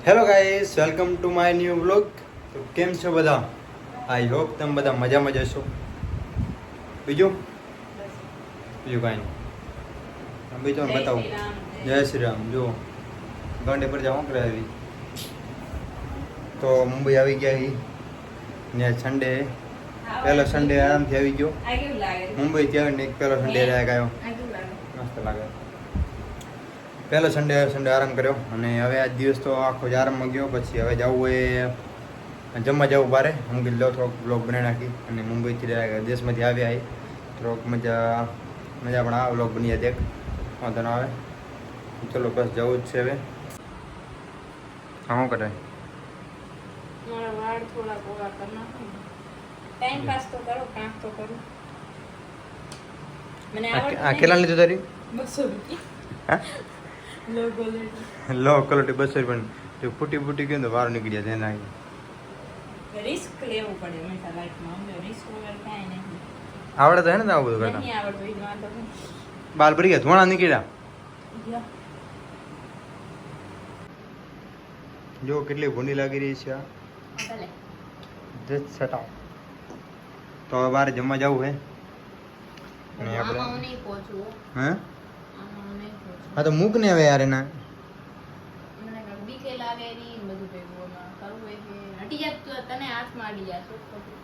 Hello guys, welcome to my new vlog. તો કેમ છો બધા? આઈ હોપ તમે બધા મજામાં જ હશો. બીજું કાંઈ નહીં. બીજું બતાવું. જય શ્રી રામ. જો ગાંડે પર જાઉં કરે આવી તો મુંબઈ આવી ગયા હી ને સન્ડે પહેલો સન્ડે આરામથી આવી ગયો મુંબઈથી આવીને એક પહેલો સન્ડે ગયો. મસ્ત લાગે. પહેલો સન્ડે આરામ કર્યો અને હવે આજ દિવસ તો આખો જ આરામમાં ગયો. પછી હવે જવું એ જમવા જવું બારે. હું કીધું લો થોડોક બ્લોગ બનાવી નાખી અને મુંબઈથી દેશમાંથી આવ્યા આવી થોડોક મજા પણ આ બ્લોગ બની જાય દેખ વાંધો ના આવે. ચલો બસ જવું જ છે હવે. હા શું કરે? મારા વાળ થોડા કોરા કરી નાખો. ટાઈમ પાસ તો કરો, કાંક તો કરો. મને આ કેટલા લીધું તારી? 200 રૂપિયા. હા લો ક્વોલિટી 200 રૂપિયા. જો ફૂટી ગયું તો વાર નીકળી જાય એના. રિસ્ક લેવું પડે હંમેશા લાઈફમાં. અમને રિસ્ક વગર કાંઈ નહીં. આવડે તો હે ને આવું બધું કરતા? નહીં આવડતું એ વાંધો નહીં. બાલ પડી ગયા, ધોણા નીકળ્યા. જો કેટલી ભૂંડી લાગી રહી છે આ. ભલે. જસ્ટ સટાવ. તો હવે બહાર જમવા જવું હે અને આપણે આમાં હું નહીં પહોંચું હો. હે આમાં હું નહીં પહોંચું. હા તો મૂક ને હવે યાર એના. મને કાંઈક બીકે લાગે નહીં ને બધું ભેગું એમાં કરવું હોય કે હટી જાત તો તને હાથમાં અડી જાય શું ખબર.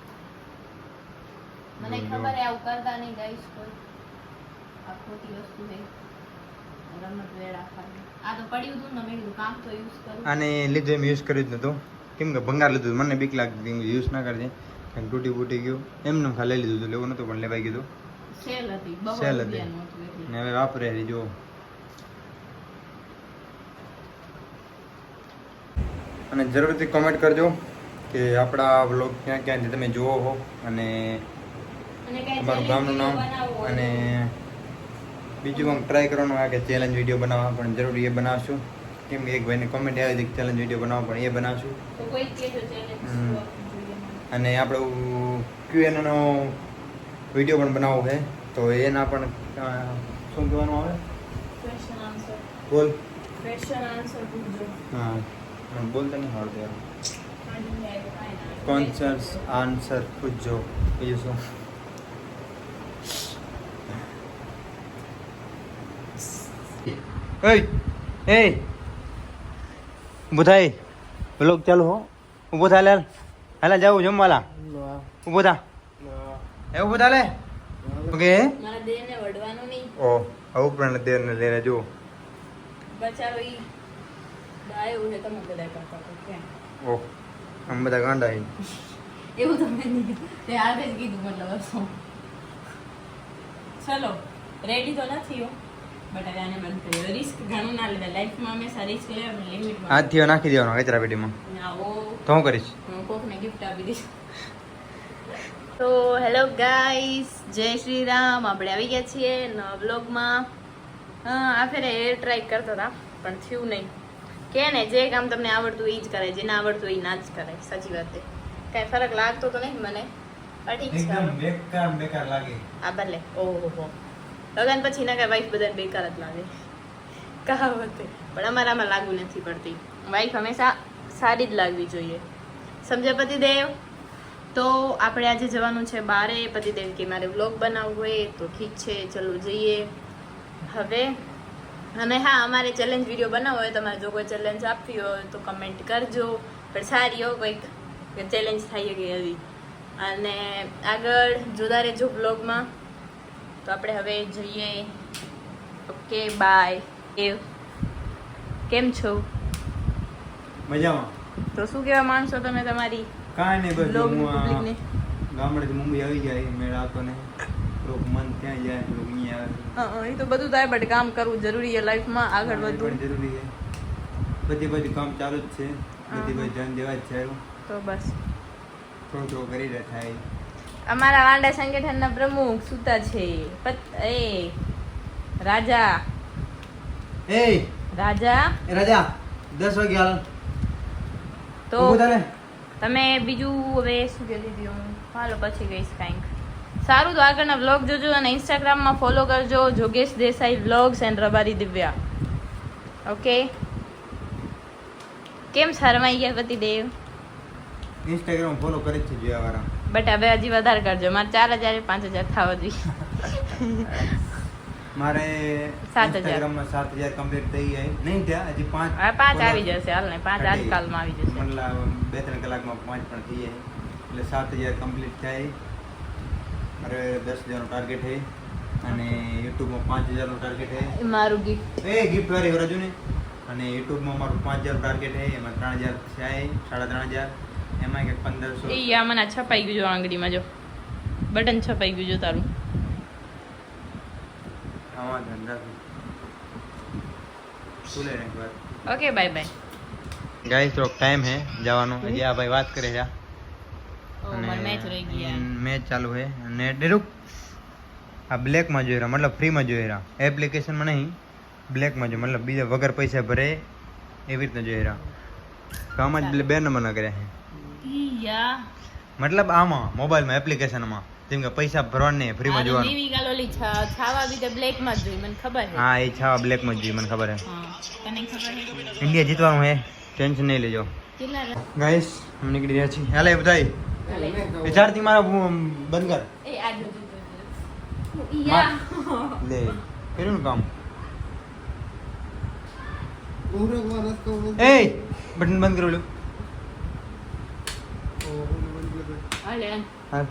મને ખબર હે આવું કરતા નહીં ગાઈસ કોઈ. આ ખોટી વસ્તુ છે. રમત વેળા ખાલી. આ તો પડ્યું હતું ને મેં કીધું કામ તો યુઝ કરું. આને લીધે મેં યુઝ કર્યું જ નહોતું. કેમ કે ભંગાર લીધું મને બીક લાગતી હતી યુઝ ના કરજે કંઈક તૂટી ગયું એમને ખાલી લઈ લીધું હતું. લેવું નહોતું પણ લેવાઈ ગયું. સેલ હતી સેલ હતી ને હવે વાપરે જો. અને જરૂરથી કોમેન્ટ કરજો કે આપણા વ્લોગ ક્યાં ક્યાંથી તમે જુઓ હો અને તમારું ગામનું નામ અને બીજું આમ ટ્રાય કરવાનું આવે કે ચેલેન્જ વિડીયો બનાવવા પણ જરૂરી એ બનાવશું. કેમ કે એક ભાઈને કોમેન્ટ આવી હતી ચેલેન્જ વિડીયો બનાવવા પણ એ બનાવશું. અને આપણું Q&A નો વિડીયો પણ બનાવવો છે તો એના પણ શું કહેવાનું આવે? Question answer. બોલ. ક્વેશ્ચન આન્સર પૂછજો. હા બોલતા નહીં આવડતું યાર. કોન્સર્સ આન્સર પૂછજો. બીજું શું? એ ઊભો થાય. વ્લોગ ચાલુ હો. ઊભો થા લે. હાલા જાવું જમવાલા. ઊભો થા. એ ઊભો થા લે. ઓકે. મારા દેહને વડવાનું નહીં. ઓ આવું પણ દેરને લઈને જો. બચારો ઈ ડાયો છે તમે બધા કરતા તો કેમ? ઓ આમ બધા ગાંડા હે. એવું તમે નહીં કીધું. તે આજે જ કીધું મતલબ શું. ચલો રેડી તો નથી હો. બટ હવે આને બંધ કર્યો. રિસ્ક ઘણું ના લેતા લાઈફમાં હંમેશા રિસ્ક લેવાનું લિમિટમાં. હાથથી નાખી દેવાનો કચરા પેટીમાં. આવો તો હું કરીશ? હું કોકને ગિફ્ટ આપી દઈશ. તો હેલો ગાઈસ, જય શ્રી રામ. આપણે આવી ગયા છીએ નવા વ્લોગમાં. આ ફેરે હેર ટ્રાય કરતા હતા પણ થયું નહીં. કે ને જે કામ તમને આવડતું એ જ કરે, જે ના આવડતું એ ના જ કરે. સાચી વાત છે. કાંઈ ફરક લાગતો તો નહીં મને. ઠીક છે. બેકાર લાગે. આ ભલે. ઓહો લગન પછી ના કાંઈ વાઈફ બધાને બેકાર જ લાગે કહાવત છે. પણ અમારામાં લાગુ નથી પડતી. વાઈફ હંમેશા સારી જ લાગવી જોઈએ. સમજ્યા પતિદેવ? તો આપણે આજે જવાનું છે બારે. પતિદેવ કે મારે વ્લોગ બનાવવું હોય તો ઠીક છે ચલો જઈએ હવે. અને હા અમારે ચેલેન્જ વિડીયો બનાવવો હોય તમારે જો કોઈ ચેલેન્જ આપવી હોય તો કમેન્ટ કરજો. પણ સારી હો કોઈક ચેલેન્જ થાય કે એવી. અને આગળ જોતા રહેજો વ્લોગમાં. તો આપણે હવે જઈએ. Okay bye. કેમ છો? મજામાં. તો શું કહેવા માંગશો તમે તમારી કાંઈ નહીં બસ બ્લોગ હું પબ્લિકને? ગામડેથી મુંબઈ આવી જાય મેળ આવતો ને થોડુંક મન ત્યાં જાય થોડુંક અહીંયા આવે. એ તો બધું થાય બટ કામ કરવું જરૂરી છે લાઈફમાં. આગળ એ વધવું પણ જરૂરી છે. બધી કામ ચાલુ જ છે. બધી ધ્યાન દેવા જ છે. તો બસ. થોડું કરી રહ્યા થાય. અમારા વાંડા સંગઠનના પ્રમુખ સુતા છે. એ રાજા એ રાજા 10 વાગે હાલ. તો ઊભું થા લે. તમે બીજું હવે શું કહેતી હતી હું? હાલો પછી કહીશ કાંઈક. સારું તો આગળના વ્લોગ જોજો અને ઇન્સ્ટાગ્રામમાં ફોલો કરજો જોગેશ Desai vlogs and Rabari Divya. Okay કેમ શરમાઈ ગયા પતિદેવ? ઇન્સ્ટાગ્રામ ફોલો કરે જ છે જોયા વાળા. બટ હવે હજી વધારે કરજો, મારે 4000 5000 થવા જોઈએ. મારે 7,000. ઇન્સ્ટાગ્રામમાં 7000 કમ્પ્લીટ થઈ જાય. નહીં થયા હજી 5. હવે 5 આવી જશે, હાલ ને 5 આજકાલમાં આવી જશે. મતલબ 2-3 કલાકમાં 5 પણ થઈ જાય. એટલે 7000 કમ્પ્લીટ થાય. મારે 10,000 નો ટાર્ગેટ છે અને યુટ્યુબમાં 5000 નો ટાર્ગેટ છે. મારું ગિફ્ટ ગિફ્ટ વાળી વરજુ ને. અને યુટ્યુબમાં મારું 5000 ટાર્ગેટ છે, એમાં 3000 થાય, 3500. એમાં કે 1500. એ આ મને છપાઈ ગયું જો આંગળીમાં, જો બટન છપાઈ ગયું જો તારું. આવા ધંધા સુલે ને એકવાર. Okay bye bye. ગાઈસ થોડોક ટાઈમ હે જવાનો. હજી આ ભાઈ વાત કરે છે ઓ માર મેચ રહી ગઈ. મેચ ચાલુ છે અને ડિરુક આ બ્લેક માં જોઈ રહ્યા, મતલબ ફ્રી માં જોઈ રહ્યા, એપ્લિકેશન માં નહીં, બ્લેક માં જો, મતલબ બીજા વગર પૈસા ભરે એવી રીતના જોઈ રહ્યા. તો આમાં જ 2 નંબર ના કર્યા છે. યા મતલબ આમાં મોબાઈલમાં એપ્લિકેશનમાં જેમ કે પૈસા ભરવાનું નહીં, ફ્રી માં જોવાનું. નેવી ગાલોલી છાવા બી તે બ્લેક માં જોઈ, મને ખબર છે. હા એ છાવા બ્લેક માં જ જોઈએ, મને ખબર છે. હા તને ખબર છે. ઇન્ડિયા જીતવાનું છે, ટેન્શન નહીં લેજો. કેટલા ગાઈસ અમે નીકળી રહ્યા છીએ. હાલે બધાય વિચારથી મારા બંધ કર. એ આ જો યા લે કર્યું ને કામ. એ બટન બંધ કરો લો. હાલે હા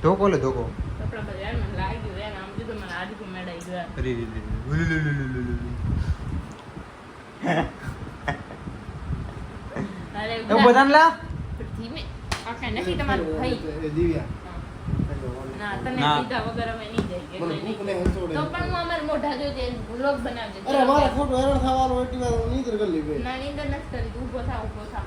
ધોકો લે ધોકો. કપડા પર યાર મને લાગ્યું યાર, આમ જો તો મને આજ કો મેડાઈ ગયો. અરે રે રે લુલુલુલુલુલુ. અરે એ બધાને લા. ધીમે આખા નથી તમારું ભાઈ દિવ્યા ના તને ના. સીધા વગર અમે નહીં જઈએ મને એટલે ભૂખ નહીં. ને હંસોડે. તો પણ હું અમાર મોઢા જોજે વ્લોગ બનાવજે. અરે મારા ખોટો હેરાન થવાનો એટલી વાર હું નીંદર કરી લીધી. ના નીંદર નથી કરી, તું ઊભો થા.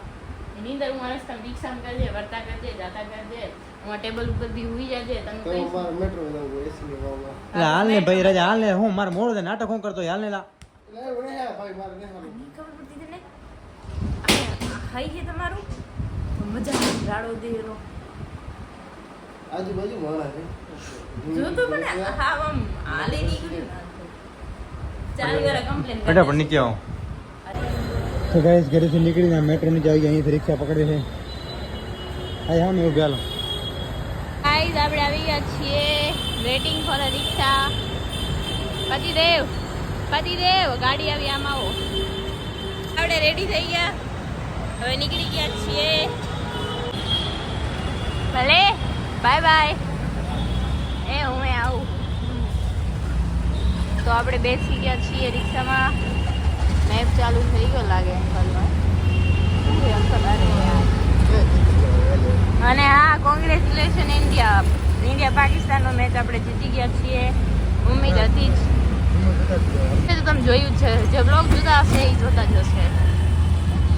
એ નીંદર હું આ રસ્તા રિક્ષામાં કરજે, વર્તા કરજે, જાતા કરજે, હું આ ટેબલ ઉપર બી હુઈ જાજે, તને તો કહીશ. મારા મેટ્રો જવું એસી ની વાવમાં. એટલે હાલ ને ભાઈ રાજા હાલ ને. હું મારે મોડો છે નાટક હું કરતો હાલ ને લા. એટલે વળે હે ભાઈ મારે ને હાલો. નહીં ખબર પડતી તને? આ હાઈ છે તમારું? મજા આવે, રાડો દેરો. આજુબાજુ માણા છે. જો તો મને હા આમ આલે નીકળ્યું ના. ચાલી વાર કમ્પ્લેન ફટાફટ નીચે આવો. તો ગાઈસ ઘરેથી નીકળીને મેટ્રો નીચે આવી ગયા, અહીંથી રિક્ષા પકડે છે. હા હા મેં ઉભા હાલો. ગાઈસ આપણે આવી ગયા છીએ, વેટિંગ ફોર અ રિક્ષા. પતિદેવ ગાડી આવી, આમ આવો. આપણે રેડી થઈ ગયા, હવે નીકળી ગયા છીએ. ભલે બાય બાય. એ હું આવું. તો આપણે બેસી ગયા છીએ રિક્ષામાં. મેપ ચાલુ થઈ ગયો લાગે અંકલનો. અંકલ અરે યાર. અને હા કોંગ્રેચ્યુલેશન ઇન્ડિયા પાકિસ્તાનનો મેચ આપણે જીતી ગયા છીએ. ઉમ્મીદ હતી જ. તો તમે જોયું જ છે, જે બ્લોગ જોતા હશે એ જોતા જ હશે.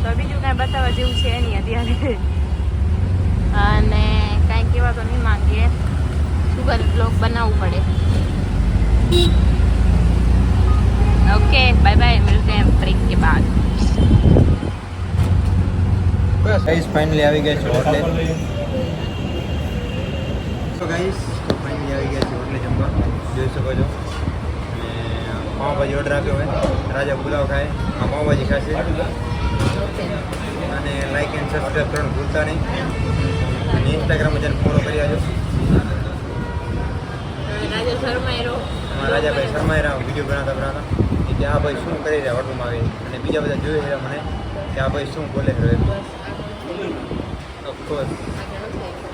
તો બીજું કાંઈ બતાવવા જેવું છે નહીં અત્યારે. અને કાંઈ કહેવા તો નહીં માંગીએ, શું કરે બ્લોગ બનાવવું પડે. ओके बाय बाय, मिलते हैं ब्रेक के बाद. ગાઈસ ફાઇનલી આવી ગયા છે હોટલે. તો ગાઈસ ફાઇનલી આવી ગયા છે હોટલે જમવા, જોઈ શકો છો. અને પાવભાજી ઓર્ડર આપ્યો હોય, રાજા પુલાવ ખાય, આ પાવભાજી ખાશે. અને લાઈક એન્ડ સબસ્ક્રાઈબ કરવાનું ભૂલતા નહીં. અને ઇન્સ્ટાગ્રામમાં જઈને ફોલો કરી આવજો. राजा शर्मा हीरो રાજાભાઈ શર્માએ વિડીયો બનાવતા કે આ ભાઈ શું કરી રહ્યા હોટલમાં આવી, અને બીજા બધા જોઈ રહ્યા મને કે આ ભાઈ શું બોલે છે. ઓફકોર્સ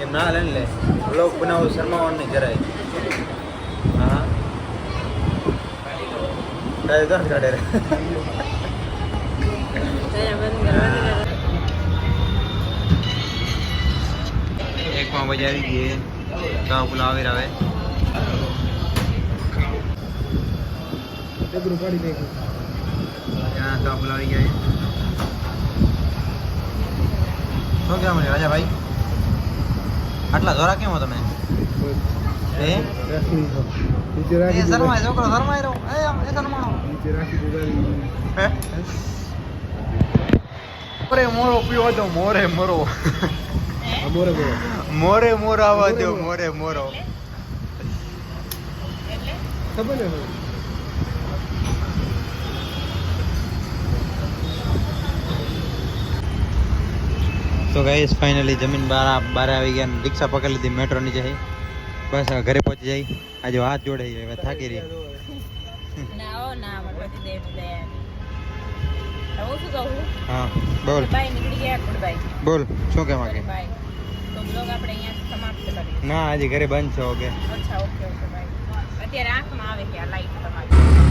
એમ ના લે લે બ્લોગ બનાવો શર્માવાનું નહીં જરાય. હા કાંઈ દસ કાઢે રે. એક માં બજાર આવી ગઈ, ગાવ પુલાવ આવી આવે. ડબરું કાઢી દે. ત્યાં ગાવ પુલાવ આવી ગયા. શું કહેવા મને રાજાભાઈ, આટલા ધોરા કેમ હો તમે? એ નીચે રાખી દે. શરમાય છોકરો શરમાય રહ્યો. એ શરમાણો નીચે રાખી દે. મોરે મોરો પીવો દો, મોરે મોરો બોરે બોરે. મોરે મોરો આવવા દો, મોરે મોરો. ખબર ને તો ગાઈસ ફાઇનલી જમીન બાર આવી ગયા અને રિક્ષા પકડી લીધી મેટ્રો નીચે છે. બસ હવે ઘરે પહોંચી જાય. આજે હાથ જોડે છે, હવે થાકી રહી. હા બોલ બોલ શું કહેવા માંગે? ના આજે ઘરે બંધ છે. ઓકે અત્યારે આંખમાં આવે કે આ લાઈટ તમારી